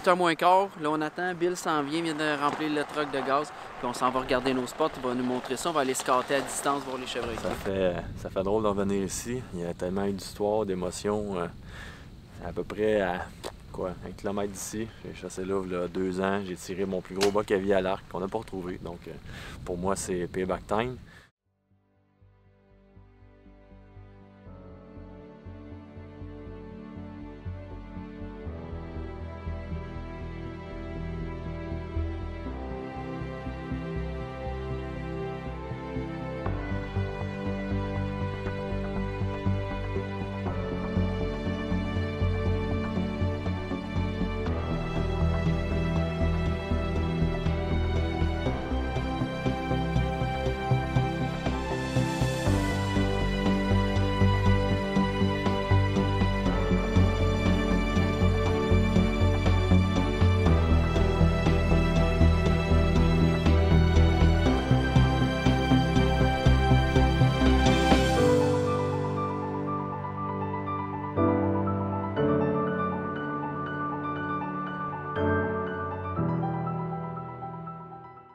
8h moins quart. Là, on attend. Bill s'en vient de remplir le truck de gaz. Puis on s'en va regarder nos spots. Il va nous montrer ça. On va aller scatter à distance, voir les chevreuils. Ça fait drôle de revenir ici. Il y a tellement eu d'histoires, d'émotions. À peu près à 1 kilomètre d'ici. J'ai chassé là il y a 2 ans. J'ai tiré mon plus gros buck à vie à l'arc qu'on n'a pas retrouvé. Donc pour moi, c'est payback time.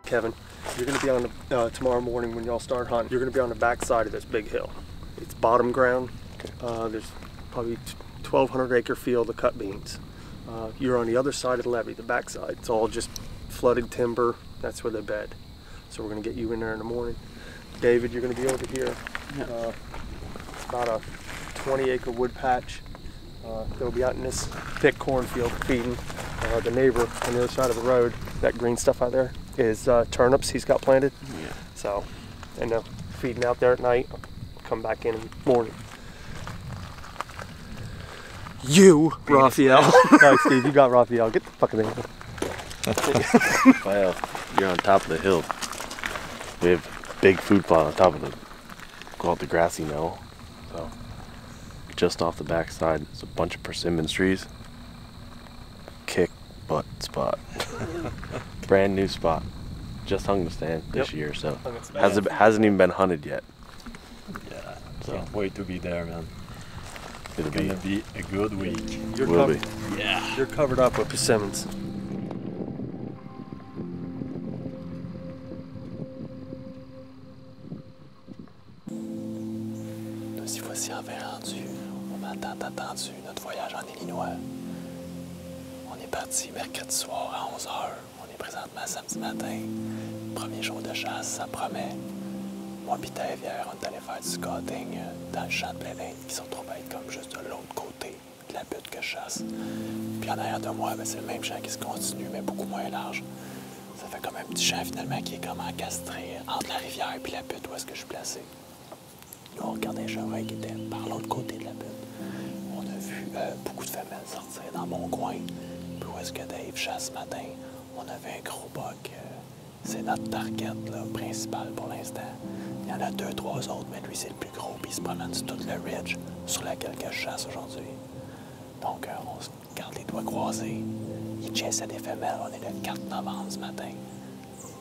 Kevin, you're going to be on the, tomorrow morning when y'all start hunting, you're going to be on the back side of this big hill. It's bottom ground. Okay. There's probably 1,200 acre field of cut beans. You're on the other side of the levee, the back side. It's all just flooded timber. That's where they bed. So we're going to get you in there in the morning. David, you're going to be over here. Yeah. It's about a 20 acre wood patch. They'll be out in this thick cornfield feeding. The neighbor on the other side of the road, that green stuff out there, is turnips he's got planted. Yeah. So, and feeding out there at night, come back in the morning. You, Raphael. No, Steve, you got Raphael. Get the fucking thing. Well, you're on top of the hill. We have big food plot on top of it. Go out the grassy knoll. So, just off the backside, there's a bunch of persimmon trees. Kick butt spot. Brand new spot. Just hung the stand this year, so hasn't even been hunted yet. Yeah, can't wait to be there, man. It'll be a good week. You're covered up with persimmons. Nous y voici enfin rendus au moment tant attendu, notre voyage en Illinois. On est parti mercredi soir à 11h. On est présentement samedi matin. Premier jour de chasse, ça promet. Moi pis Dave, hier, on est allé faire du scouting dans le champ de Blévin, qui se retrouve à être comme juste de l'autre côté de la butte que je chasse. Puis en arrière de moi, c'est le même champ qui se continue, mais beaucoup moins large. Ça fait comme un petit champ finalement qui est comme encastré entre la rivière et la butte où est-ce que je suis placé. Nous, on regardait un chevreuil qui était par l'autre côté de la butte. On a vu beaucoup de femelles sortir dans mon coin. Puis où est-ce que Dave chasse ce matin? On avait un gros buck. C'est notre target là, principal pour l'instant. Il y en a 2-3 autres, mais lui, c'est le plus gros. Puis il se promène sur toute le ridge sur laquelle je chasse aujourd'hui. Donc, on se garde les doigts croisés. Il chasse des femelles. On est le 4 novembre ce matin.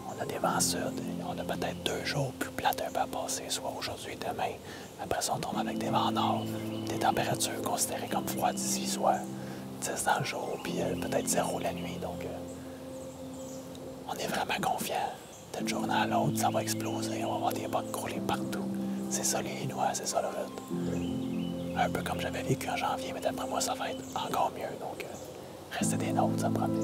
On a des vents sud. On a peut-être 2 jours plus plates un peu à passer, soit aujourd'hui et demain. Après ça, on tombe avec des vents nord. Des températures considérées comme froides ici, soit 10 dans le jour, puis peut-être 0 la nuit. Donc, on est vraiment confiants. D'une journée à l'autre, ça va exploser. On va avoir des bucks crouler partout. C'est ça les Illinois, c'est ça le rythme. Un peu comme j'avais vécu en janvier, mais d'après moi, ça va être encore mieux. Donc, restez des nôtres, ça me promet.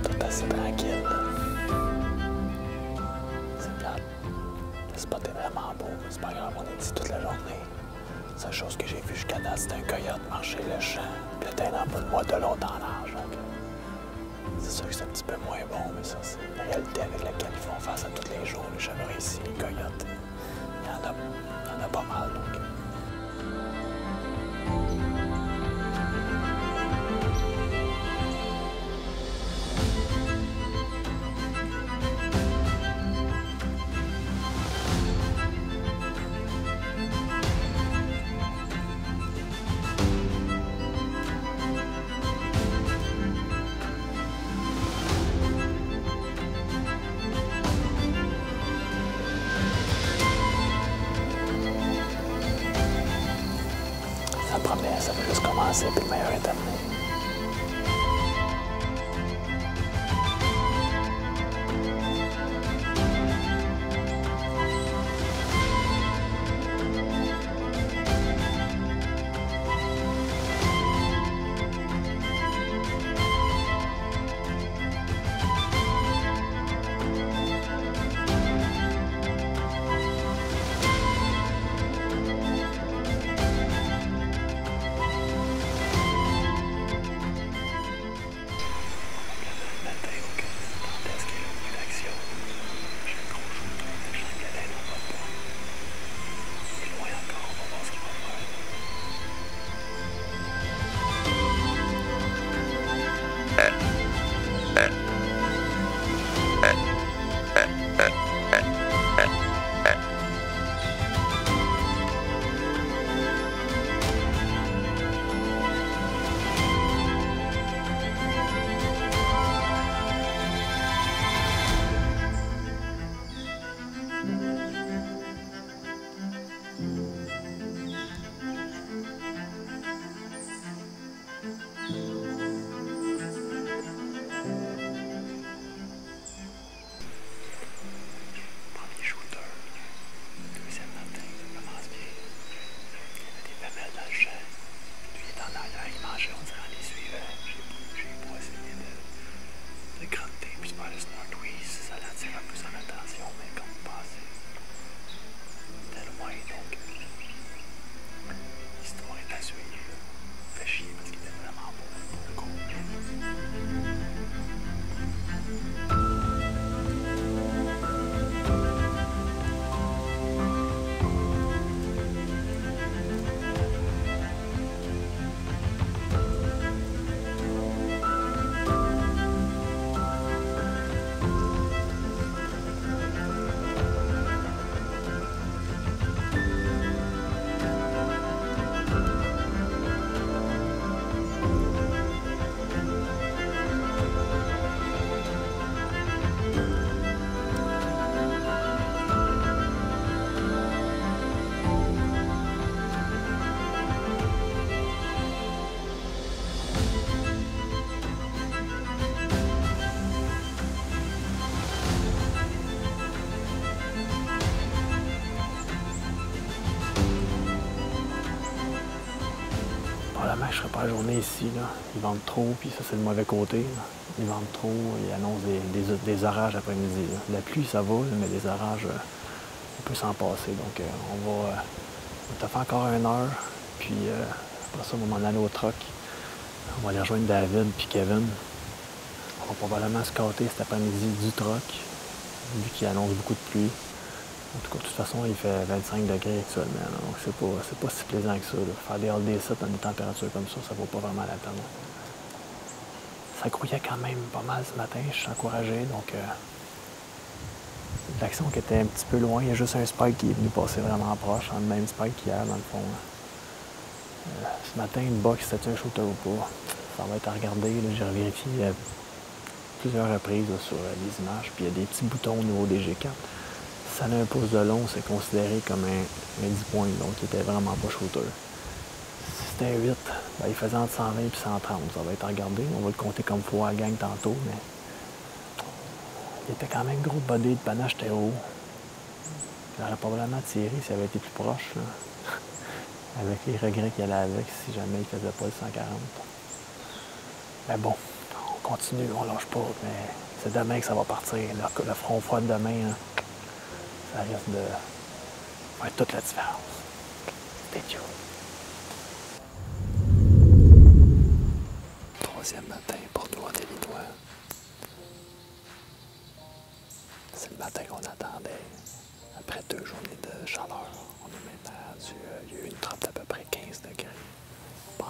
Tout assez tranquille. C'est plate. Le spot est vraiment beau. C'est pas grave, on est ici toute la journée. La seule chose que j'ai vue jusqu'à date, c'était un coyote marcher le champ, puis le train en bas de moi de l'autre en large. C'est sûr que c'est un petit peu moins bon, mais ça, c'est la réalité avec laquelle ils font face à tous les jours, les chevreuils ici, les coyotes. Il y en a pas mal, donc. Ça va juste commencer, puis le meilleur est terminé. Probablement que je ne ferai pas la journée ici. Là. Ils vendent trop, puis ça, c'est le mauvais côté. Là. Ils vendent trop, ils annoncent des orages après-midi. La pluie, ça va, mais les orages, on peut s'en passer. Donc, on va faire encore 1 heure, puis après ça, on va m'en aller au truck. On va aller rejoindre David puis Kevin. On va probablement scotter cet après-midi du truck, vu qu'il annonce beaucoup de pluie. En tout cas, de toute façon, il fait 25 degrés actuellement, là, donc c'est pas si plaisant que ça. Là. Faire des all-day sets dans une température comme ça vaut pas vraiment la peine. Ça grouillait quand même pas mal ce matin, je suis encouragé, donc l'action qui était un petit peu loin, il y a juste un spike qui est venu passer vraiment proche, le même spike qu'hier dans le fond. Ce matin, le box, c'était un shooter ou pas. Ça va être à regarder, j'ai revérifié plusieurs reprises là, sur les images, puis il y a des petits boutons au niveau des G4. Si ça a un pouce de long, c'est considéré comme un 10 points, donc il était vraiment pas shooter. Si c'était un 8, ben, il faisait entre 120 et 130. Ça va être à regarder. On va le compter comme fois à la gang tantôt, mais il était quand même gros body, le panache était haut. Il aurait probablement tiré s'il avait été plus proche, là. Avec les regrets qu'il allait avec si jamais il faisait pas le 140. Mais bon, on continue, on lâche pas, mais c'est demain que ça va partir. Le front froid de demain, là, ça risque de faire toute la différence. Stay tuned. 3e matin pour nous en Illinois.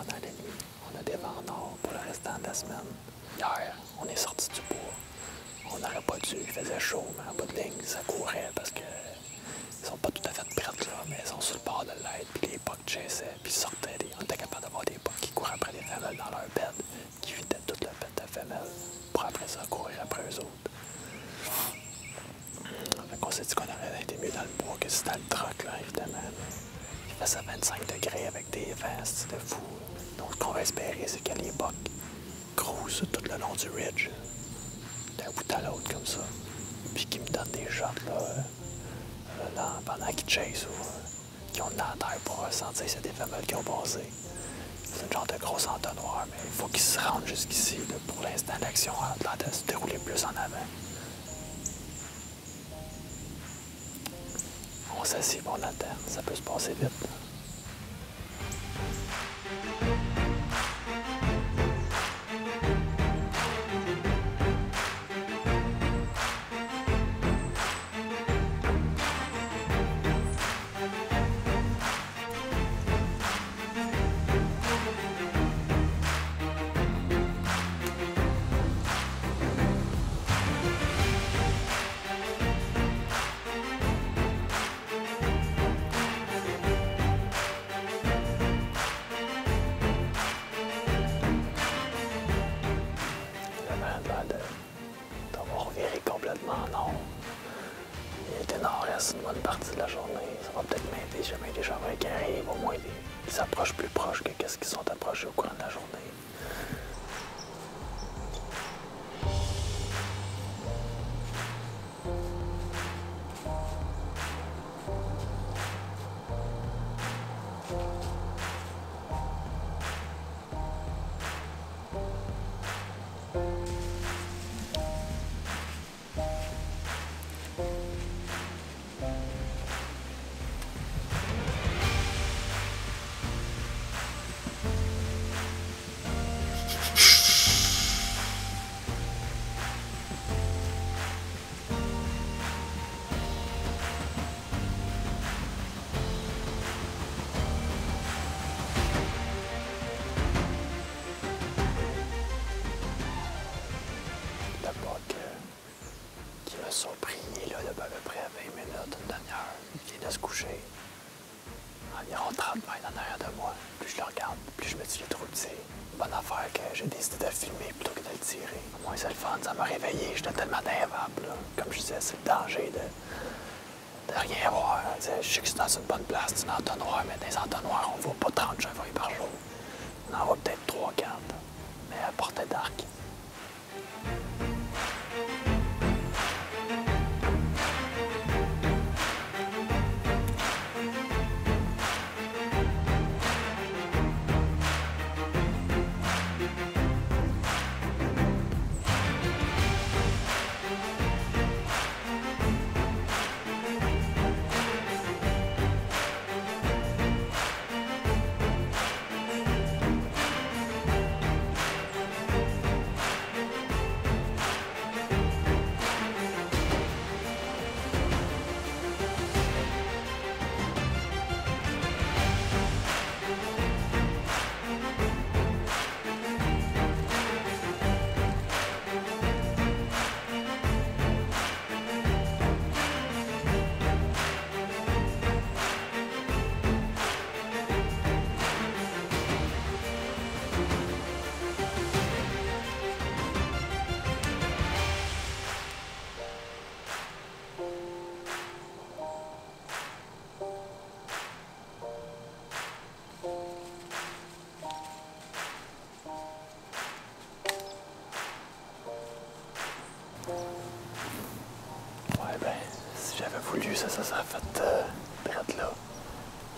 pendant la nuit. On a des vents nord pour le restant de la semaine. Hier, on est sorti du bois. On n'aurait pas dû, il faisait chaud, mais en bout de ligne, ça courait parce que ils sont pas tout à fait prêtes là, mais ils sont sur le bord de l'aide, puis les bucks chassaient, puis sortaient. On était capable d'avoir des bucks qui couraient après les femelles dans leur bed, qui vidaient toute la bête de femelles pour après ça courir après eux autres. Fait qu'on s'est dit qu'on aurait été mieux dans le bois que si dans le truck, là, évidemment. Il faisait 25 degrés avec des vents, c'était fou. Donc, ce qu'on va espérer, c'est que les bucks cruisent tout le long du ridge, d'un bout à l'autre comme ça, puis qu'ils me donnent des shots là, pendant qu'ils chassent ou qu'ils ont de la terre pour sentir si c'est des femelles qui ont passé. C'est une genre de gros entonnoir, mais il faut qu'ils se rendent jusqu'ici. Pour l'instant, l'action a l'air de se dérouler plus en avant. On s'assied, on attend. Ça peut se passer vite. D'avoir viré complètement nord. Il était nord-est une bonne partie de la journée. Ça va peut-être m'aider jamais les chameaux qui arrivent. Au moins, ils s'approchent plus proches que qu'est-ce qu'ils sont approchés au courant de la journée. Surpris, il est là à peu près 20 minutes, une demi-heure. Il vient de se coucher. Environ 30 mètres en arrière de moi. Plus je le regarde, plus je me dis qu'il est trop petit. Bonne affaire que j'ai décidé de filmer plutôt que de le tirer. Au moins c'est le fun, ça m'a réveillé. J'étais tellement nervable. Comme je disais, c'est le danger de rien voir. Je sais que c'est dans une bonne place, c'est un entonnoir, mais dans les entonnoirs, on ne voit pas 30 chevreuils par jour. On en voit peut-être 3-4, mais à portée d'arc. voulu, ça serait fait direct là.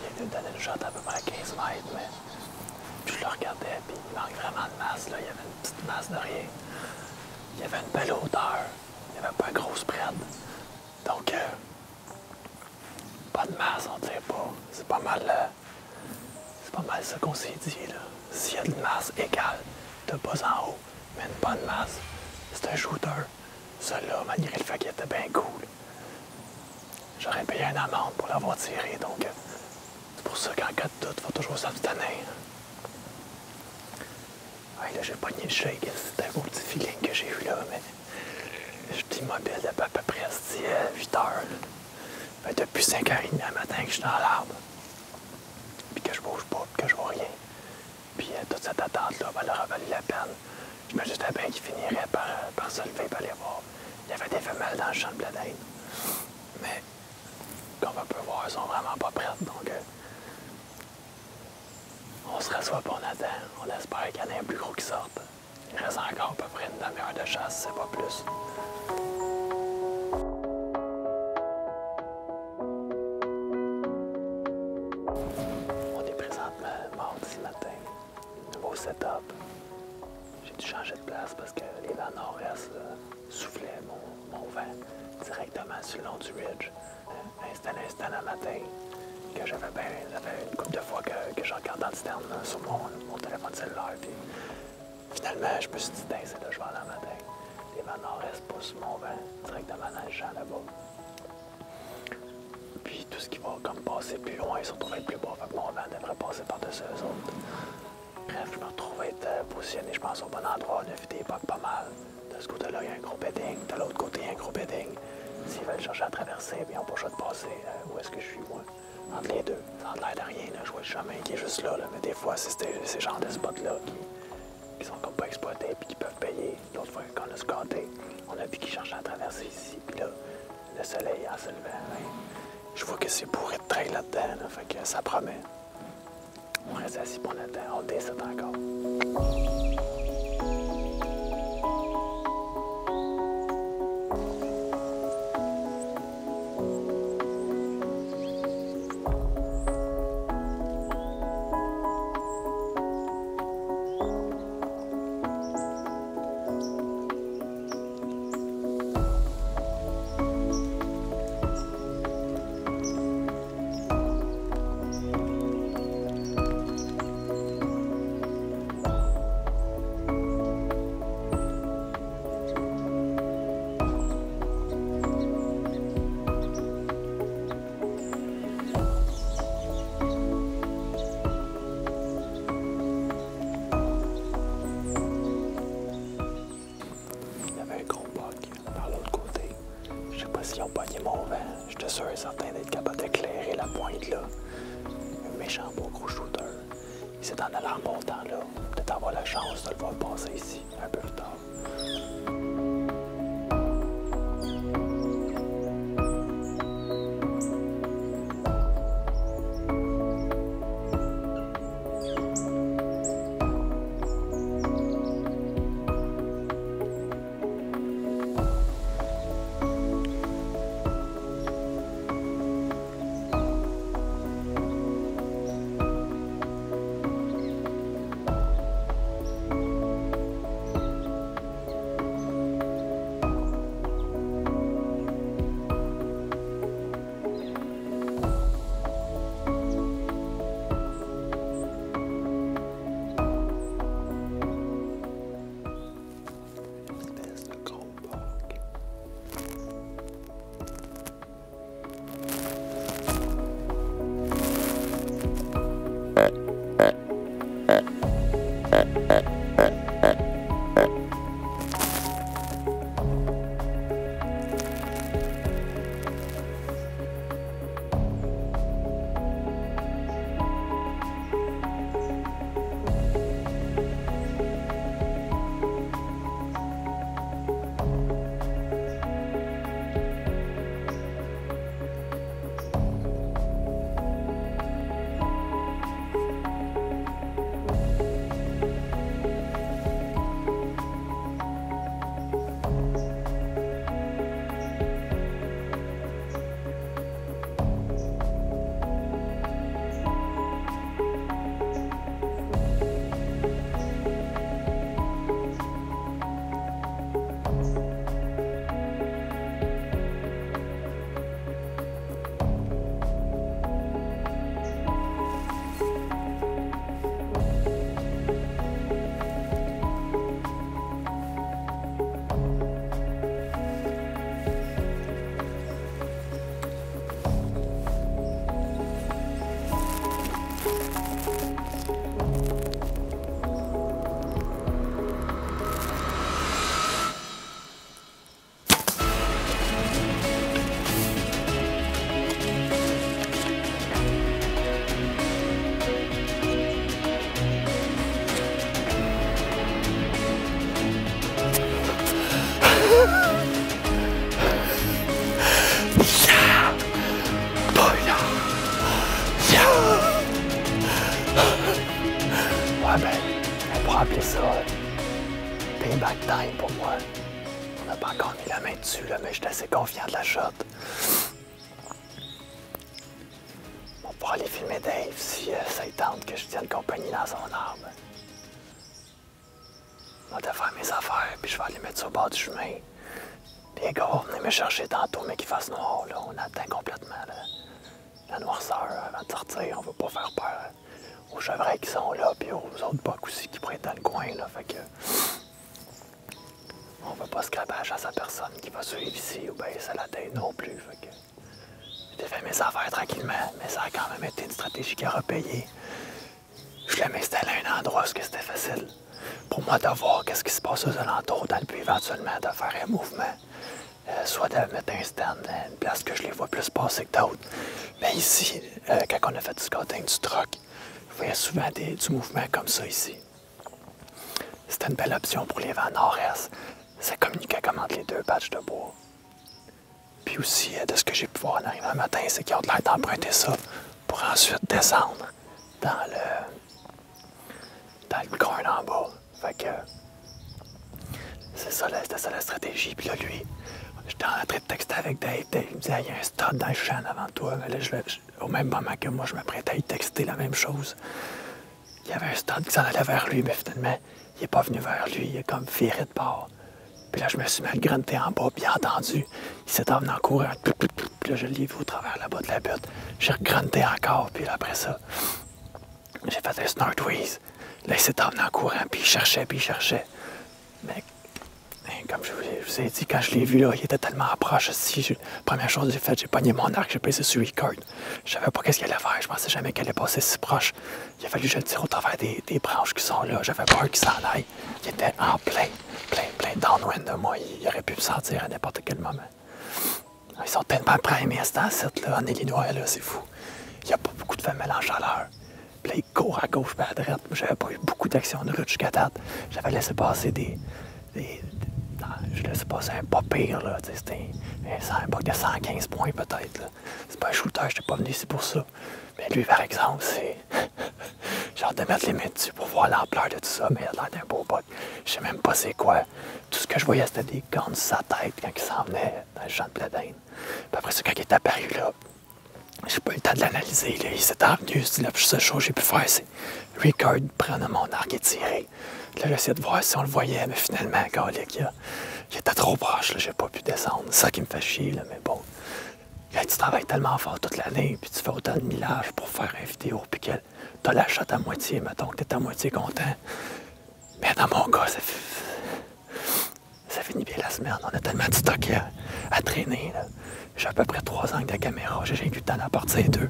Il est venu me donner une shot à peu près à 15 mètres, mais puis je le regardais, puis il manque vraiment de masse, là. Il y avait une petite masse de rien. Il y avait une belle hauteur. Il n'y avait pas un gros spread. Donc, pas de masse, on dirait pas. C'est pas mal ça qu'on s'est dit, là. S'il y a de masse égale de bas en haut, mais une bonne masse, c'est un shooter. Celui-là, malgré le fait qu'il était bien cool, j'aurais payé une amende pour l'avoir tiré, donc c'est pour ça qu'en cas de doute, il faut toujours s'abstenir. j'ai pogné le shake. C'était un beau petit feeling que j'ai eu là, mais je suis immobile depuis à peu près 8 heures. Ben, depuis 5h30 le matin que je suis dans l'arbre. Puis que je bouge pas, puis que je vois rien. Puis toute cette attente-là, ben, elle aura valu la peine. Je me disais bien qu'il finirait par se lever et aller voir. Il y avait des femelles dans le champ de blé d'Inde. Mais, comme on peut voir, elles sont vraiment pas prêtes. Donc, on se rassoit pas, on attend. On espère qu'il y en ait un plus gros qui sorte. Il reste encore à peu près une demi-heure de chasse, c'est pas plus. On est présentement mardi matin. Nouveau setup. J'ai dû changer de place parce que les vents nord-est soufflaient mon vent directement sur le long du ridge. Installé un matin. Que ça fait une couple de fois que je regarde dans le stern sur mon téléphone cellulaire. Puis finalement, je me suis dit, c'est là, je vais aller le matin. Les vents nord-est poussent mon vent directement dans le champ là-bas. Puis tout ce qui va comme passer plus loin, ils se retrouvent être plus bas. Fait que mon vent devrait passer par-dessus eux autres. Bref, je me retrouve être positionné, je pense, au bon endroit. On a vu des bugs pas mal. De ce côté-là, il y a un gros bedding. De l'autre côté, il y a un gros bedding. S'ils veulent chercher à traverser, bien, ils n'ont pas le choix de passer où est-ce que je suis, moi. Entre les deux. Ça n'a l'air de rien, là. Je vois le chemin qui est juste là, mais des fois, c'est ces genres de spots-là qui sont comme pas exploités et qui peuvent payer. L'autre fois qu'on a squatté, on a vu qu'ils cherchaient à traverser ici. Puis là, le soleil en se levant, je vois que c'est bourré de trail là-dedans, là, fait que ça promet. On reste assis pour notre temps, on décide encore. S'ils ont pogné mon vent, j'étais sûr et certain d'être capable d'éclairer la pointe là. Un méchant beau gros shooter. Il s'est en allant en montant là. Peut-être avoir la chance de le voir passer ici, un peu plus tard. pourra appeler ça payback time pour moi. On n'a pas encore mis la main dessus, là, mais je suis assez confiant de la shot. On pourra aller filmer Dave si ça lui tente que je tienne compagnie dans son arbre. On va faire mes affaires, puis je vais aller mettre ça au bord du chemin. Les gars vont venir me chercher tantôt, mais qu'il fasse noir, là. On atteint complètement la noirceur avant de sortir. On va pas faire peur aux chevreuils qui sont là, puis aux autres bocs aussi qui pourraient être dans le coin, là. Fait que... on va pas se scraper à sa personne qui va suivre ici, ou bien ça la tête non plus. Fait que... j'ai fait mes affaires tranquillement, mais ça a quand même été une stratégie qui a repayé. Je voulais m'installer à un endroit où c'était facile pour moi de voir qu'est-ce qui se passe aux alentours, dans le but éventuellement de faire un mouvement. Soit de mettre un stand à une place que je les vois plus passer que d'autres. Mais ici, quand on a fait du scouting du truck, je voyais souvent du mouvement comme ça ici. C'était une belle option pour les vents nord-est. Ça communiquait comme entre les deux batches de bois. Puis aussi, de ce que j'ai pu voir en arrivant le matin, c'est qu'ils ont l'air d'emprunter ça pour ensuite descendre dans le corn en bas. Fait que c'était ça la stratégie. Puis là, lui, j'étais en train de texter avec Dave. Dave me disait, il y a un stud dans le champ avant toi. Mais là, au même moment que moi, je m'apprêtais à lui texter la même chose. Il y avait un stud qui s'en allait vers lui, mais finalement, il n'est pas venu vers lui. Il est comme viré de bord. Puis là, je me suis mis à le grunter en bas, bien entendu. Il s'est emmené en courant. Puis là, je l'ai vu au travers là-bas de la butte. J'ai regrunté encore, puis là, après ça, j'ai fait un snort wheeze. Là, il s'est emmené en courant, puis il cherchait. Mais comme je vous ai dit, quand je l'ai vu, là, il était tellement proche. Première chose que j'ai faite, j'ai pogné mon arc, j'ai placé sur record. Je savais pas qu'est-ce qu'il allait faire. Je pensais jamais qu'elle allait passer si proche. Il a fallu que je le tire au travers des branches qui sont là. J'avais peur qu'il s'en aille. Il était en plein downwind de moi. Il aurait pu me sentir à n'importe quel moment. Ils sont tellement primés à cet site là, en Illinois, là, c'est fou. Il n'y a pas beaucoup de femelles en chaleur. Puis là, il court à gauche et à droite. J'avais pas eu beaucoup d'actions de route jusqu'à date. J'avais laissé passer je laissais passer un pas pire, là. C'était un buck de 115 points, peut-être, là. C'est pas un shooter, j'étais pas venu ici pour ça. Mais lui, par exemple, c'est... j'ai hâte de mettre les mains dessus pour voir l'ampleur de tout ça, mais il a l'air d'un beau buck. Je sais même pas c'est quoi. Tout ce que je voyais, c'était des cornes sur sa tête quand il s'en venait dans le champ de blé d'Inde. Puis après ça, quand il est apparu, là, j'ai pas eu le temps de l'analyser, là. Il s'est envenu, c'est la plus seule chose que j'ai pu faire, c'est record, prendre mon arc et tirer. Là, j'essayais de voir si on le voyait, mais finalement, Calic, il était trop proche, là, j'ai pas pu descendre. C'est ça qui me fait chier, là, mais bon. Là, tu travailles tellement fort toute l'année, puis tu fais autant de millage pour faire une vidéo, puis que t'as la shot à moitié, mettons que t'es à moitié content. Mais dans mon cas, ça finit bien la semaine. On a tellement de stock à traîner, là. J'ai à peu près 3 angles de caméra. J'ai eu le temps d'en partir 2.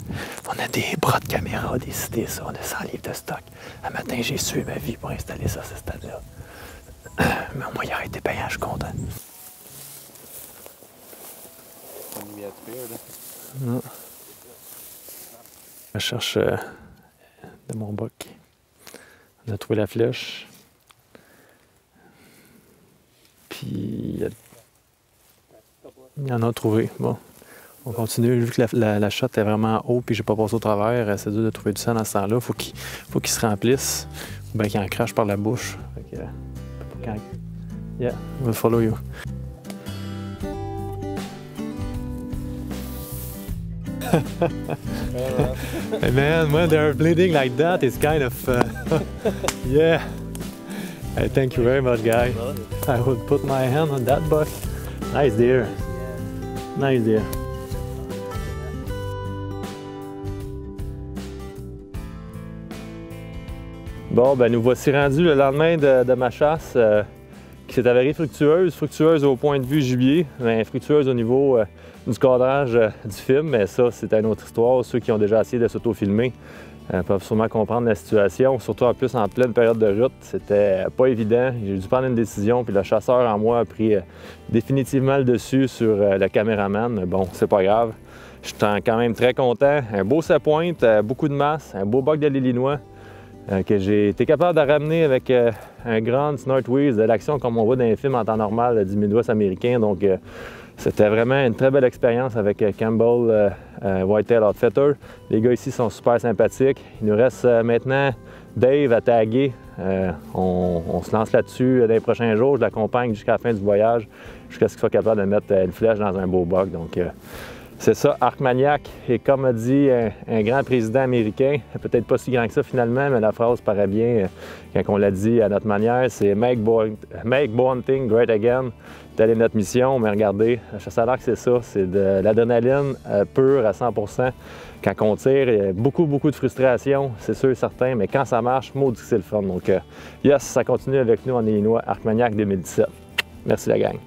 On a des bras de caméra, des cités, ça. On a 100 livres de stock. Un matin, j'ai sué ma vie pour installer ça, ce stade-là. Mais au moins, il a été payant, je suis content. Non. Je cherche de mon buck. On a trouvé la flèche. Puis il y en a trouvé. Bon, on continue. Vu que la shot est vraiment haut puis j'ai pas passé au travers, c'est dur de trouver du sang dans ce temps-là. Faut qu'il se remplisse ou bien qu'il en crache par la bouche. Fait que, yeah, we'll follow you. Hey man, when they're bleeding like that, it's kind of yeah. Hey, thank you very much, guy. I would put my hand on that buck. Nice deer. Nice deer. Bon, ben nous voici rendus le lendemain de ma chasse qui s'est avérée fructueuse au point de vue gibier, mais fructueuse au niveau du cadrage du film, mais ça, c'est une autre histoire. Ceux qui ont déjà essayé de s'auto-filmer peuvent sûrement comprendre la situation, surtout en plus en pleine période de rut. C'était pas évident. J'ai dû prendre une décision, puis le chasseur en moi a pris définitivement le dessus sur le caméraman. Mais bon, c'est pas grave. Je suis quand même très content. Un beau sapointe, beaucoup de masse, un beau buck de l'Illinois que j'ai été capable de ramener avec un grand snort wheeze de l'action comme on voit dans les films en temps normal du Midwest américain. Donc, c'était vraiment une très belle expérience avec Campbell Whitetail Outfitter. Les gars ici sont super sympathiques. Il nous reste maintenant Dave à taguer On se lance là-dessus dans les prochains jours. Je l'accompagne jusqu'à la fin du voyage, jusqu'à ce qu'il soit capable de mettre une flèche dans un beau buck. Donc, c'est ça, Arcmagnac. Et comme a dit un grand président américain, peut-être pas si grand que ça finalement, mais la phrase paraît bien quand on l'a dit à notre manière, c'est « Make one thing great again ». Telle est notre mission, mais regardez, la chasse à l'arc, c'est ça, c'est de l'adrénaline pure à 100%. Quand on tire, il y a beaucoup de frustration, c'est sûr et certain, mais quand ça marche, maudit que c'est le fun. Donc, yes, ça continue avec nous en Illinois, Arcmagnac 2017. Merci la gang.